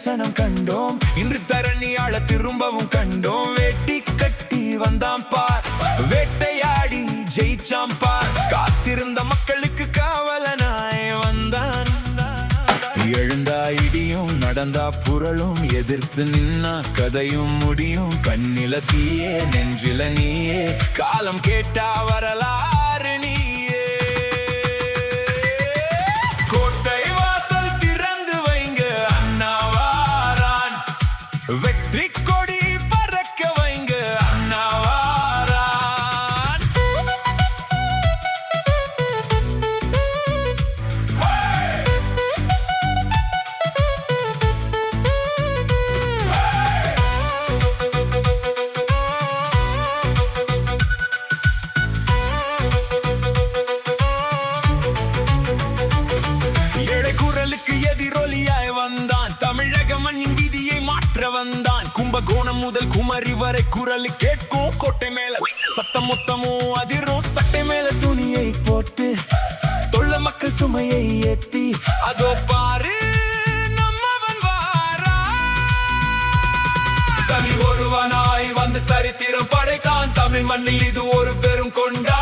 தரிசனம் கண்டோம். இன்று தரணியாள திரும்பவும் கண்டோம். வேட்டி கட்டி வந்தாம் பார், வேட்டையாடி ஜெயிச்சாம் பார். காத்திருந்த மக்களுக்கு காவலனாய் வந்தான். எழுந்தா இடியும், நடந்தா புரளும், எதிர்த்து நின்னா கதையும் முடியும். கண்ணில தீயே, நெஞ்சில நீயே, காலம் கேட்டா வரலாறு நீயே. கோட்டை வாசல் திறந்து வைங்க, அண்ணா வாரான். வெற்றி கொடி பறக்க வைங்க, அண்ணா வாரான். எதிரொலியாய் வந்தான், தமிழக மண்ணின் விதியை மாற்ற வந்தான். கும்பகோணம் முதல் குமரி வரை குரல் கேட்கும். கோட்டை மேல சத்தம் மொத்தமும் அதிரும். சட்டை மேல துணியை போட்டு தொல்ல மக்கள் சுமையை ஏத்தி, அதோ பாரு நம்மவன் வாரா. தனி ஒருவனாய் வந்து சரித்திரம் படைத்தான். தமிழ் மண்ணில் இது ஒரு பெரும் கொண்டா.